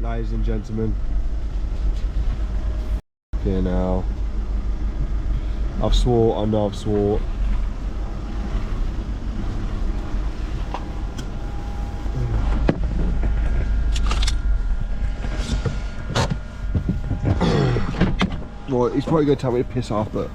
ladies and gentlemen. Here now. I've swore, I know I've swore. Well, he's probably going to tell me to piss off, but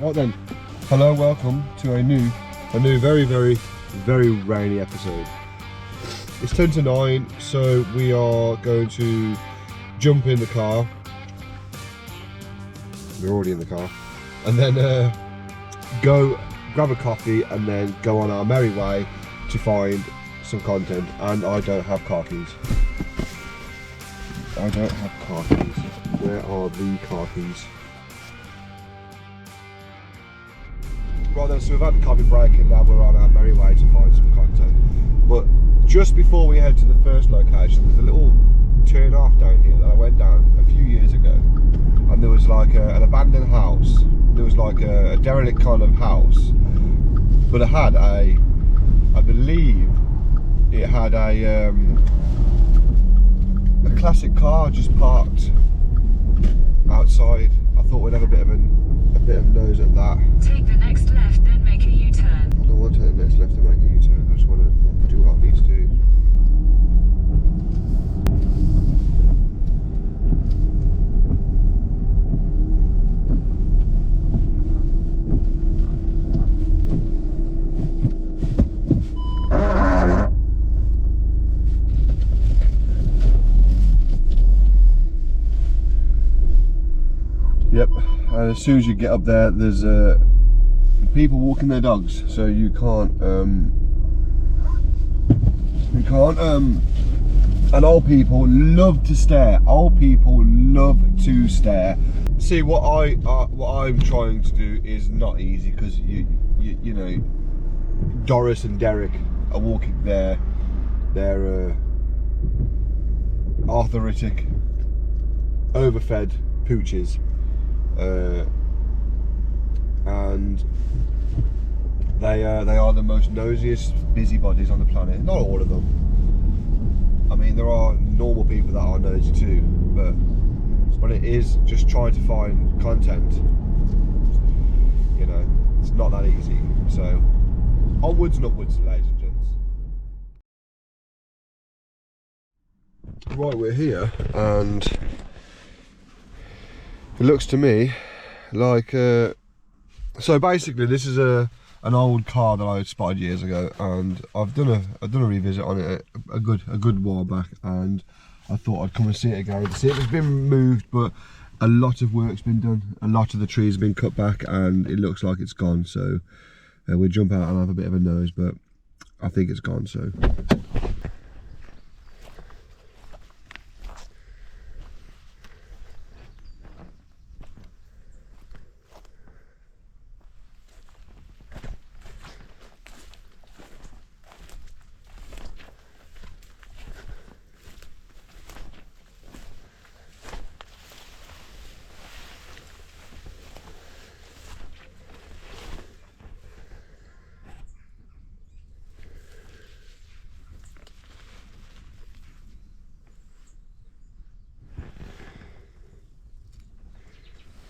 right then, hello, welcome to a new very rainy episode. It's 10 to 9, so we are going to jump in the car. We're already in the car, and then go grab a coffee, and then go on our merry way to find some content. And I don't have car keys. I don't have car keys. Where are the car keys? Right then, so we've had a coffee break and now we're on our merry way to find some content. But just before we head to the first location, there's a little turn off down here that I went down a few years ago. And there was like an abandoned house. There was like a derelict kind of house. But it had I believe it had a classic car just parked outside. I thought we'd have a bit of nose at that. Take the next left, then make a U-turn. I don't want to take the next left and make a U-turn. I just want to do what I need to do. Yep, and as soon as you get up there, there's people walking their dogs, so you can't, and old people love to stare. Old people love to stare. See, what I'm trying to do is not easy, because you know, Doris and Derek are walking their arthritic, overfed pooches. And they are the most nosiest busybodies on the planet. Not all of them. I mean, there are normal people that are nosy too, but when it is just trying to find content, you know, it's not that easy. So onwards and upwards, ladies and gents. Right, we're here, and it looks to me like so basically this is an old car that I spotted years ago, and I've done a revisit on it a good while back, and I thought I'd come and see it again to see if it's been moved, but a lot of work's been done. A lot of the trees have been cut back and it looks like it's gone, so we'll jump out and have a bit of a nose, but I think it's gone. So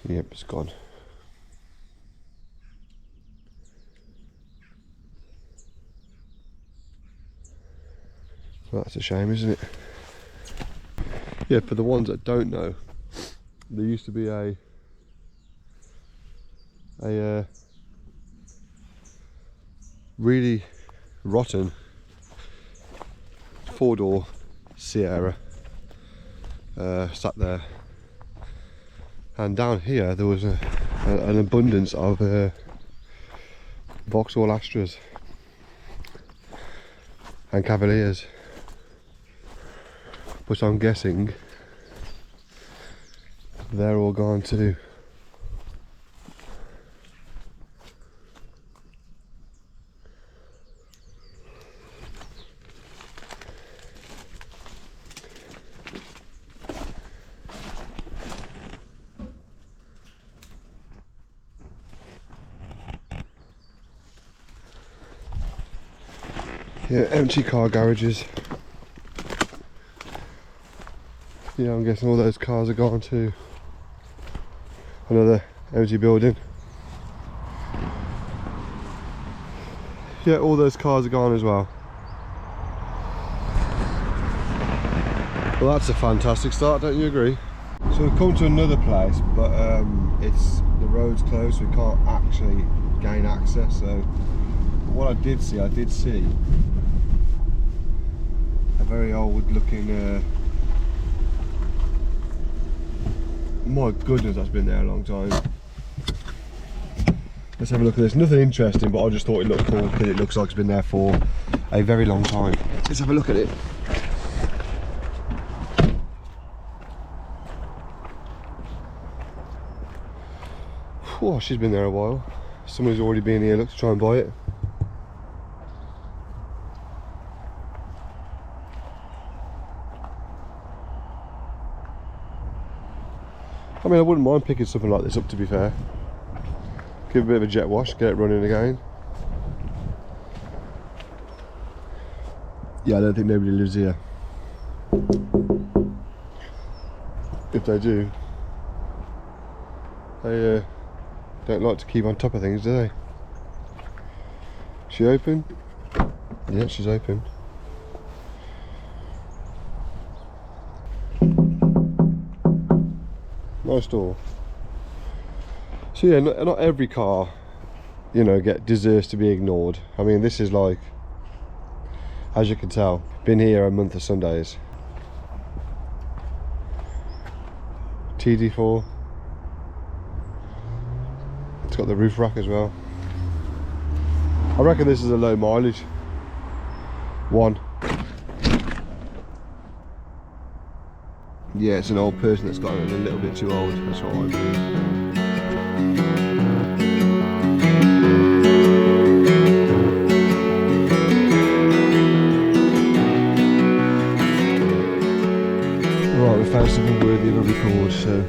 yep, it's gone. Well, that's a shame, isn't it? Yeah, for the ones that don't know, there used to be a really rotten 4-door Sierra sat there, and down here there was an abundance of Vauxhall Astras and Cavaliers, but I'm guessing they're all gone too. Yeah, empty car garages. Yeah, I'm guessing all those cars are gone to another empty building. Yeah, all those cars are gone as well. Well, that's a fantastic start, don't you agree? So we've come to another place, but the road's closed, so we can't actually gain access. So what I did see a very old looking, my goodness, that's been there a long time. Let's have a look at this. Nothing interesting, but I just thought it looked cool because it looks like it's been there for a very long time. Let's have a look at it. Oh, she's been there a while. Somebody's already been here, look, to try and buy it. I mean, I wouldn't mind picking something like this up, to be fair. Give it a bit of a jet wash, get it running again. Yeah, I don't think nobody lives here. If they do, they don't like to keep on top of things, do they? Is she open? Yeah, she's open. Nice door. So yeah, not every car, you know, deserves to be ignored. I mean, this is like, as you can tell, been here a month of Sundays. TD4. It's got the roof rack as well. I reckon this is a low mileage one. Yeah, it's an old person that's got it a little bit too old, that's what I believe. Right, we found something worthy of a record, so.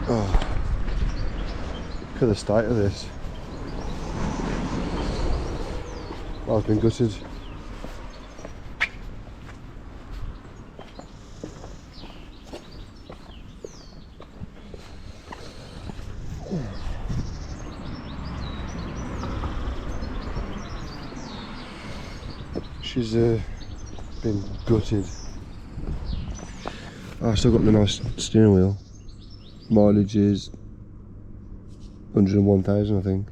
Oh. Look at the state of this. I've been gutted. She's been gutted. Oh, I've still got the nice steering wheel. Mileage is 101,000, I think.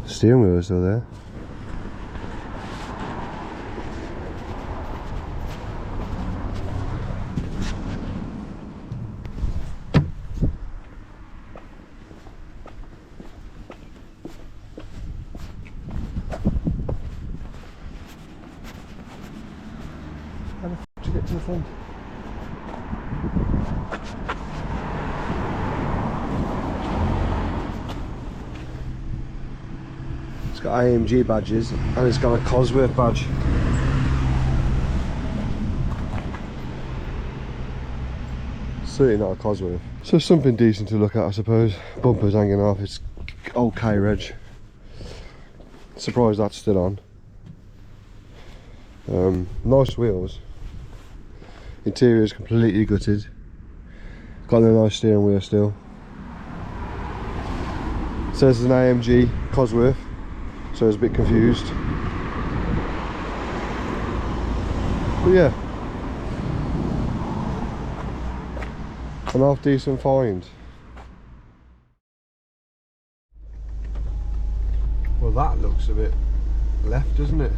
Steering wheel is still there. How the f*** did you get to the front? It's got AMG badges and it's got a Cosworth badge. Certainly not a Cosworth. So something decent to look at, I suppose. Bumpers hanging off, it's old K-Reg. Surprised that's still on. Nice wheels. Interior is completely gutted. Got a nice steering wheel still. Says it's an AMG Cosworth, so I was a bit confused. But yeah, An half decent find. Well, that looks a bit left, doesn't it?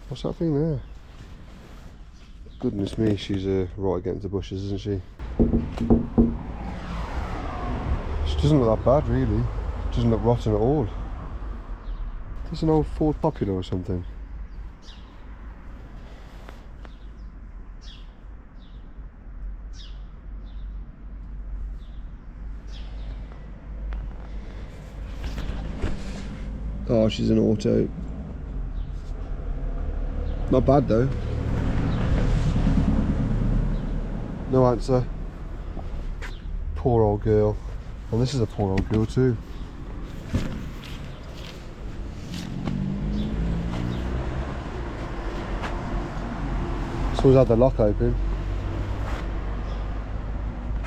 What's that thing there? Goodness me, she's right against the bushes, isn't she? She doesn't look that bad, really. Doesn't look rotten at all. There's an old Ford Popular or something. Oh, she's an auto. Not bad though. No answer. Poor old girl. And this is a poor old girl too. Someone's had the lock open.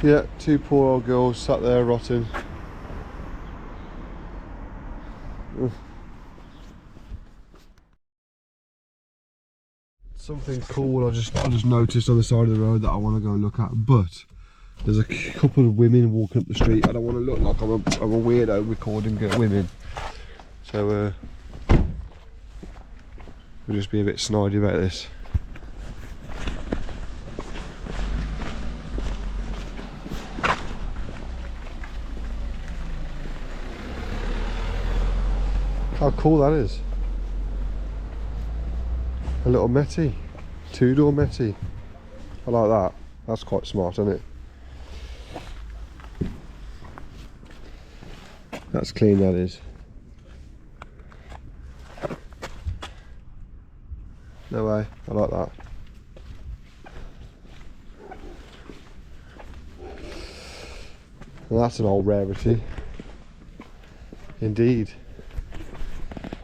Yeah, two poor old girls sat there rotting. Ugh. Something cool I just noticed on the side of the road that I want to go and look at, but there's a couple of women walking up the street. I don't want to look like I'm a weirdo recording women, so we'll just be a bit snidey about this. How cool that is. A little Meti, two-door Meti. I like that. That's quite smart, isn't it? That's clean, that is. No way, I like that. Well, that's an old rarity. Indeed.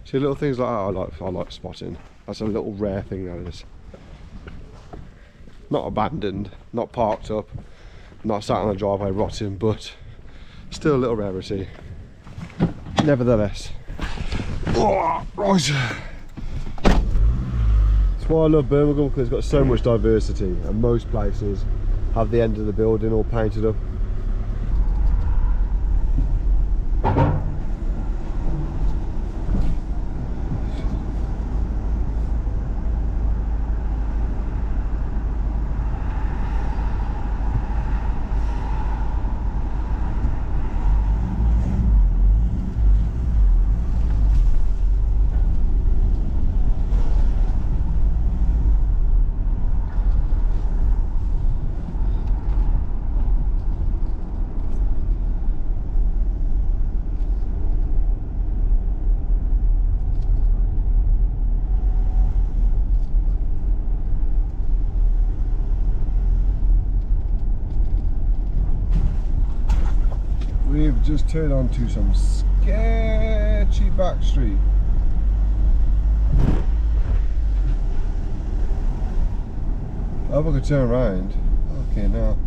See, little things like that I like spotting. That's a little rare thing, that is. Not abandoned, not parked up, not sat on the driveway rotting, but still a little rarity. Nevertheless. Oh, right. That's why I love Birmingham, because it's got so much diversity, and most places have the end of the building all painted up. We've just turned onto some sketchy back street. I hope I could turn around. Okay, now.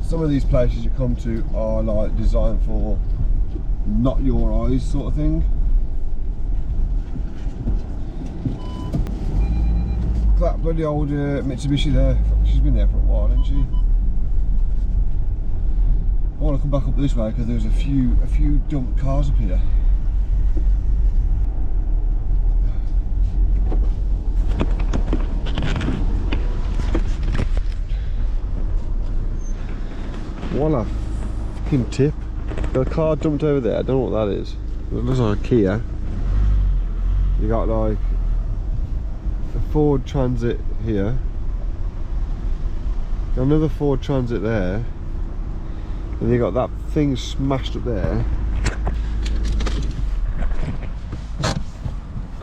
Some of these places you come to are like designed for not your eyes sort of thing. That bloody old Mitsubishi there, she's been there for a while, hasn't she? I want to come back up this way because there's a few dumped cars up here. What a fucking tip. Got a car dumped over there, I don't know what that is. It looks like a Kia. You got like a Ford Transit here, another Ford Transit there, and you got that thing smashed up there.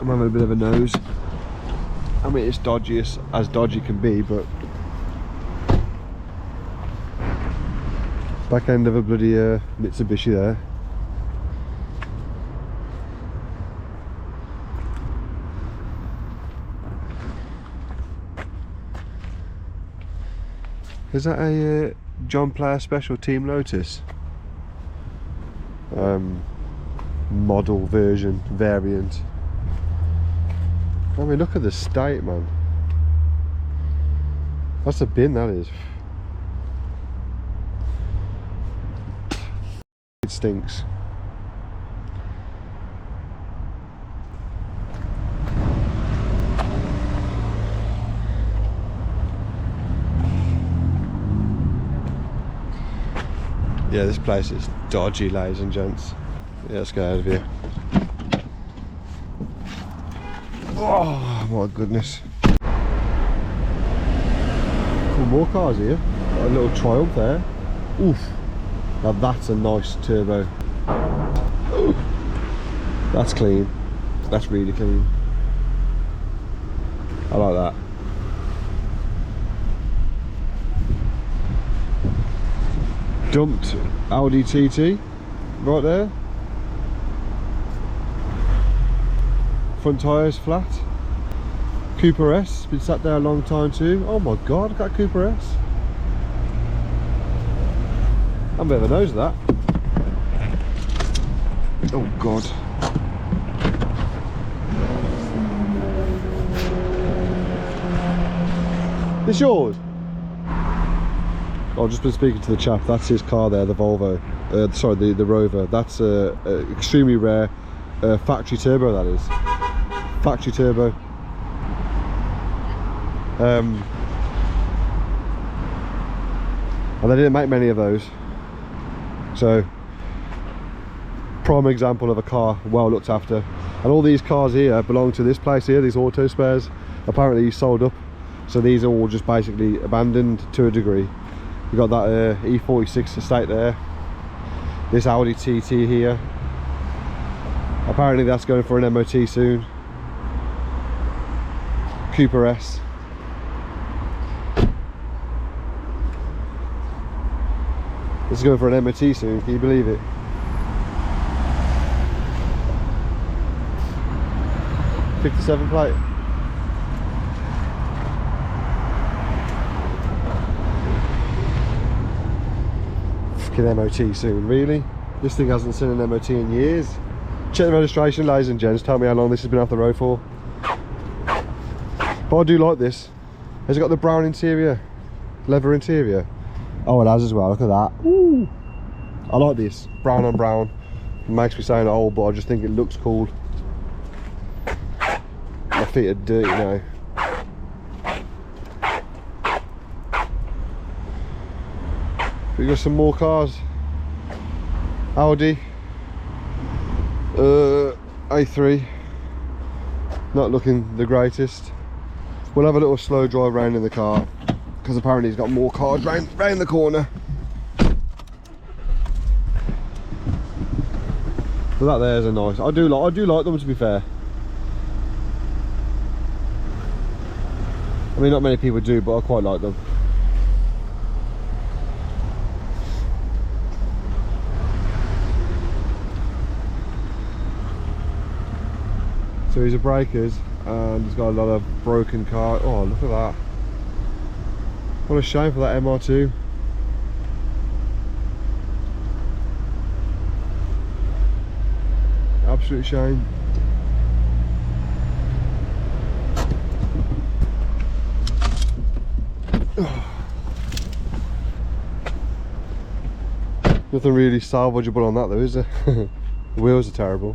I'm having a bit of a nose. I mean, it's dodgy as dodgy can be, but back end of a bloody Mitsubishi there. Is that a John Player Special Team Lotus? Model version variant. I mean, look at the state, man. That's a bin, that is. It stinks. Yeah, this place is dodgy, ladies and gents. Yeah, let's get out of here. Oh my goodness. Cool, more cars here. Got a little Triumph there. Oof. Now that's a nice turbo. That's clean. That's really clean. I like that. Dumped Audi TT right there. Front tyres flat. Cooper S, been sat there a long time too. Oh my god, I've got Cooper S. I'm a bit of a nose of that. Oh god. It's yours? I've just been speaking to the chap. That's his car there, the Volvo. Sorry, the Rover. That's extremely rare factory turbo, that is. Factory turbo. And they didn't make many of those. So, prime example of a car well looked after. And all these cars here belong to this place here, these auto spares. Apparently he's sold up. So these are all just basically abandoned to a degree. You've got that E46 estate there. This Audi TT here. Apparently that's going for an MOT soon. Cooper S. This is going for an MOT soon, can you believe it? '57 plate. MOT soon, really? This thing hasn't seen an MOT in years. Check the registration, ladies and gents. Tell me how long this has been off the road for. But I do like this. Has it got the brown interior? Leather interior? Oh, it has as well. Look at that. Ooh. I like this. Brown on brown. It makes me sound old, but I just think it looks cool. My feet are dirty now. We got some more cars. Audi A3, not looking the greatest. We'll have a little slow drive round in the car because apparently he's got more cars round the corner. So that there's a nice. I do like them, to be fair. I mean, not many people do, but I quite like them. So these are breakers, and he's got a lot of broken car. Oh, look at that. What a shame for that MR2. Absolute shame. Nothing really salvageable on that though, is there? The wheels are terrible.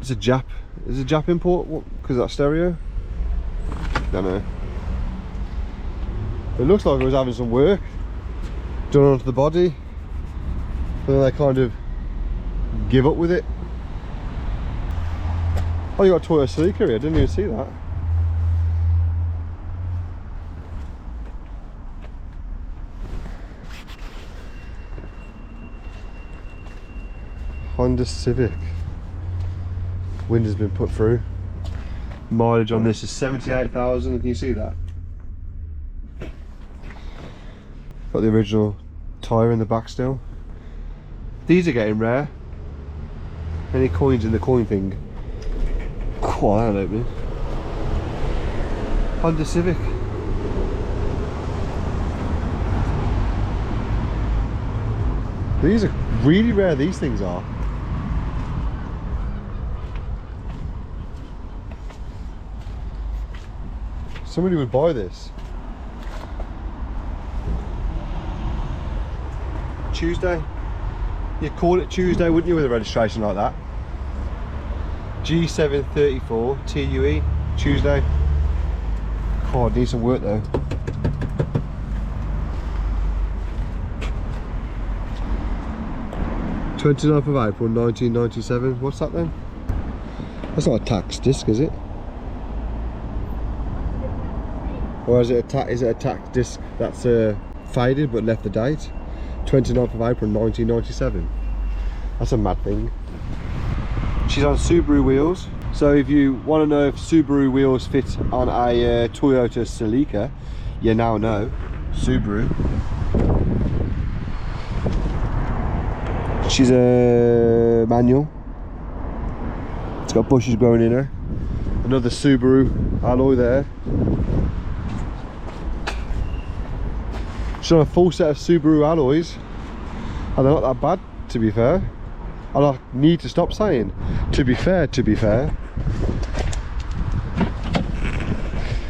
It's a Jap. Is it a Jap import? What? Because that stereo? Don't know. It looks like it was having some work done onto the body, but then they kind of give up with it. Oh, you got a Toyota Celica here. I didn't even see that. Honda Civic. Wind has been put through. Mileage on this is 78,000. Can you see that? Got the original tyre in the back still. These are getting rare. Any coins in the coin thing? Oh, that ain't opening. Honda Civic. These are really rare, these things are. Somebody would buy this. Tuesday. You'd call it Tuesday, wouldn't you, with a registration like that? G734 TUE, Tuesday. God, need some work though. "29th of April 1997. What's that then? That's not a tax disc, is it? Or is it a tax disc that's faded but left the date? 29th of April 1997. That's a mad thing. She's on Subaru wheels. So if you want to know if Subaru wheels fit on a Toyota Celica, you now know. Subaru. She's a manual. It's got bushes growing in her. Another Subaru alloy there. She's on a full set of Subaru alloys, and they're not that bad, to be fair. And I need to stop saying to be fair,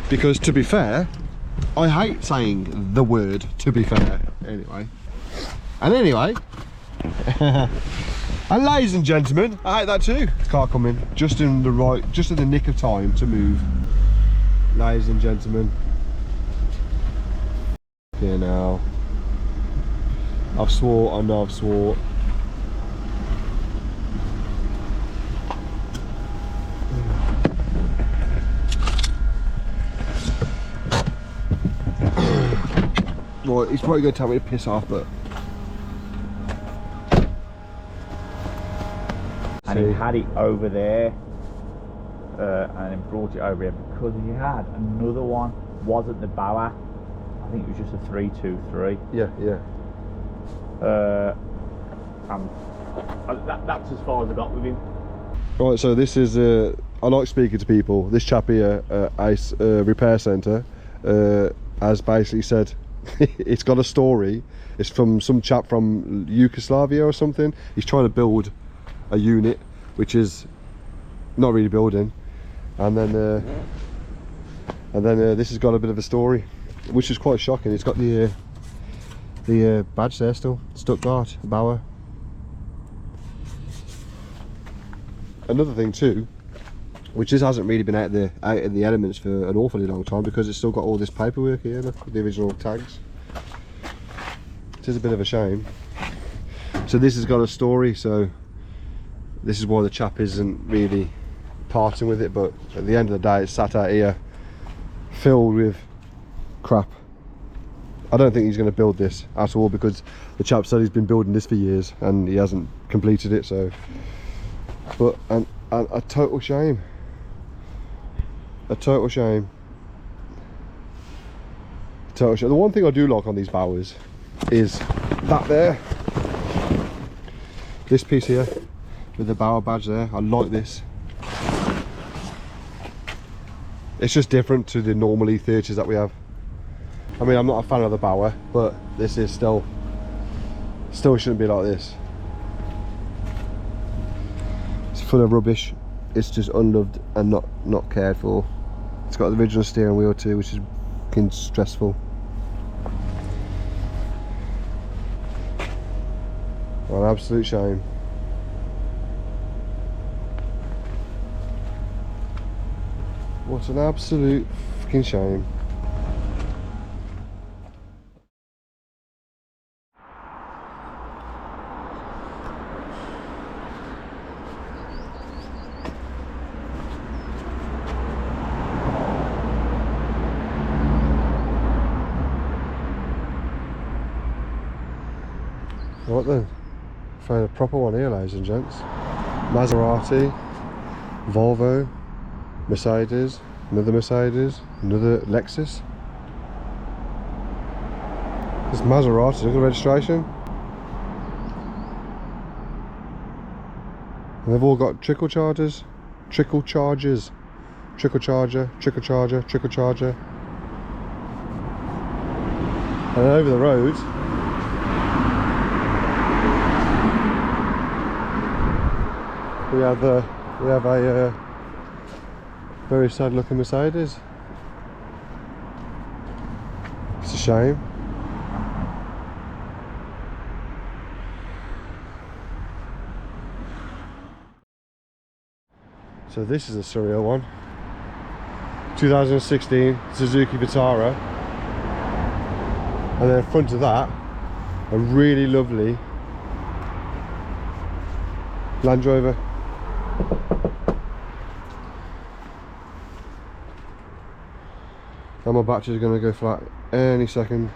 because to be fair, I hate saying the word to be fair. Anyway, and ladies and gentlemen, I hate that too. Car coming just in the nick of time to move. Ladies and gentlemen, here now. I've swore, I know I've swore. Well, he's probably going to tell me to piss off, but... And he had it over there, and then brought it over here because he had another one, wasn't the Bauer, I think it was just a 323. Yeah. That's as far as I got with him. Right, so this is, I like speaking to people. This chap here, Ace Repair Centre, has basically said, it's got a story. It's from some chap from Yugoslavia or something. He's trying to build a unit, which is not really building. And then this has got a bit of a story, which is quite shocking. It's got the badge there still, Stuttgart, Bauer. Another thing too, which this hasn't really been out in the elements for an awfully long time, because it's still got all this paperwork here, look, the original tags. It is a bit of a shame. So this has got a story, so this is why the chap isn't really parting with it, but at the end of the day it's sat out here filled with crap. I don't think he's going to build this at all, because the chap said he's been building this for years and he hasn't completed it, so... But a total shame. A total shame. Total shame. The one thing I do like on these Bauers is that there. This piece here with the Bauer badge there. I like this. It's just different to the normal E30s that we have. I mean, I'm not a fan of the Bauer, but this is still shouldn't be like this. It's full of rubbish. It's just unloved and not cared for. It's got the original steering wheel too, which is fucking stressful. An absolute shame. What an absolute fucking shame. Right then, found a proper one here, ladies and gents. Maserati, Volvo, Mercedes, another Lexus. This Maserati, look at the registration. And they've all got trickle charges. trickle charger, trickle charger, trickle charger. And over the road, we have a very sad looking Mercedes. It's a shame. So this is a surreal one. 2016 Suzuki Vitara. And then in front of that, a really lovely Land Rover. And my battery's going to go flat any second.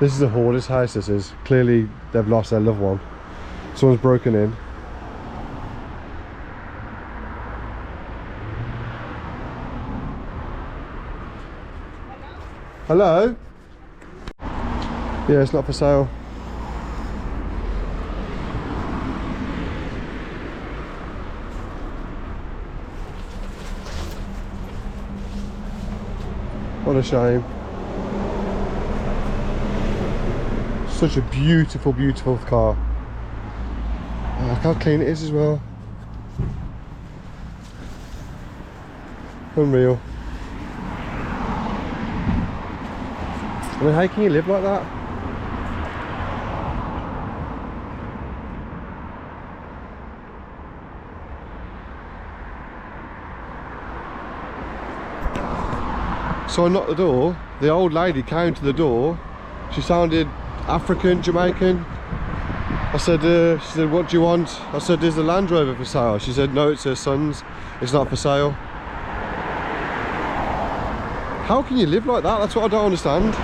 This is a hoarder's house, this is. Clearly they've lost their loved one. Someone's broken in. Hello? Yeah, it's not for sale. What a shame. Such a beautiful, beautiful car. Oh, look how clean it is as well. Unreal. I mean, how can you live like that? So I knocked the door, the old lady came to the door, she sounded African, Jamaican. I said, she said, what do you want? I said, there's a Land Rover for sale. She said, no, it's her son's, it's not for sale. How can you live like that? That's what I don't understand.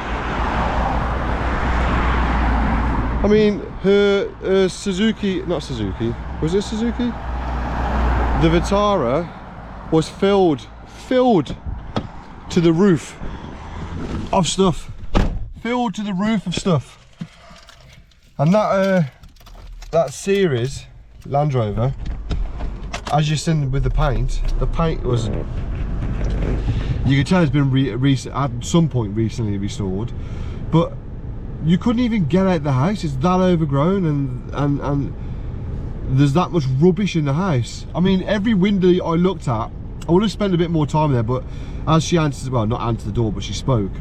I mean, her Suzuki, not Suzuki, was it Suzuki? The Vitara was filled to the roof of stuff. Filled to the roof of stuff. And that series Land Rover, as you've seen with the paint was, you could tell it's been at some point recently restored, but you couldn't even get out the house. It's that overgrown, and there's that much rubbish in the house. I mean, every window I looked at, I would have spent a bit more time there, but as she answered, well, not answered the door, but she spoke,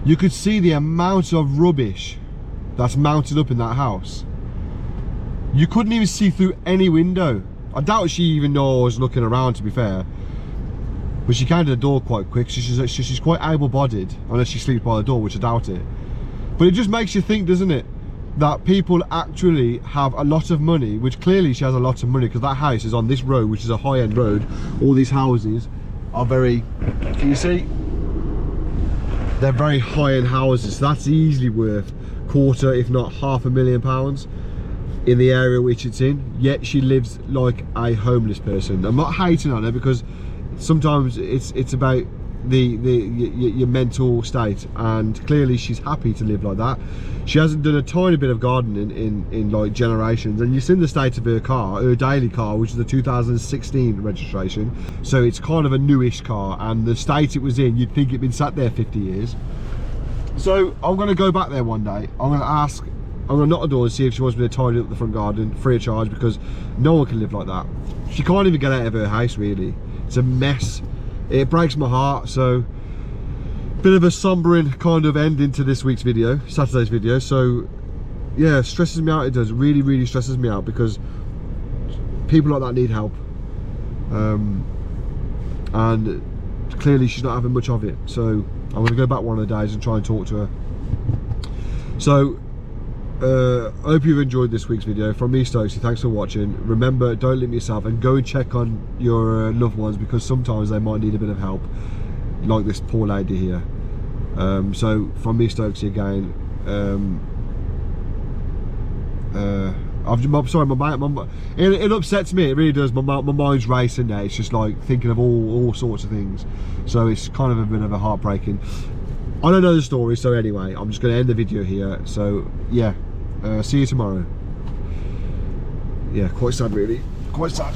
you could see the amount of rubbish that's mounted up in that house. You couldn't even see through any window. I doubt she even knew I was looking around, to be fair. But she came to the door quite quick. She's quite able-bodied, unless she sleeps by the door, which I doubt it. But it just makes you think, doesn't it, that people actually have a lot of money, which clearly she has a lot of money, because that house is on this road, which is a high-end road. All these houses are very, can you see? They're very high-end houses, so that's easily worth quarter, if not £500,000 in the area which it's in. Yet she lives like a homeless person. I'm not hating on her, because sometimes it's about your mental state, and clearly she's happy to live like that. She hasn't done a tiny bit of gardening in like generations, and you've seen the state of her car, her daily car, which is the 2016 registration, so it's kind of a newish car, and the state it was in, you'd think it'd been sat there 50 years. So I'm going to go back there one day. I'm going to knock the door and see if she wants me to tidy up the front garden free of charge, because no one can live like that. She can't even get out of her house, really. It's a mess. It breaks my heart. So bit of a sombering kind of ending to this week's video, Saturday's video. So yeah, stresses me out. It does, really, really stresses me out, because people like that need help, and clearly she's not having much of it. So I'm going to go back one of the days and try and talk to her. So I hope you've enjoyed this week's video. From me, Stokesy, thanks for watching. Remember, don't limit yourself, and go and check on your loved ones, because sometimes they might need a bit of help, like this poor lady here. So from me, Stokesy, again, I'm sorry, it upsets me, it really does. My mind's racing now. It's just like thinking of all sorts of things, so it's kind of a bit of a heartbreaking. I don't know the story, so anyway, I'm just going to end the video here. So yeah, see you tomorrow. Yeah, quite sad, really, quite sad.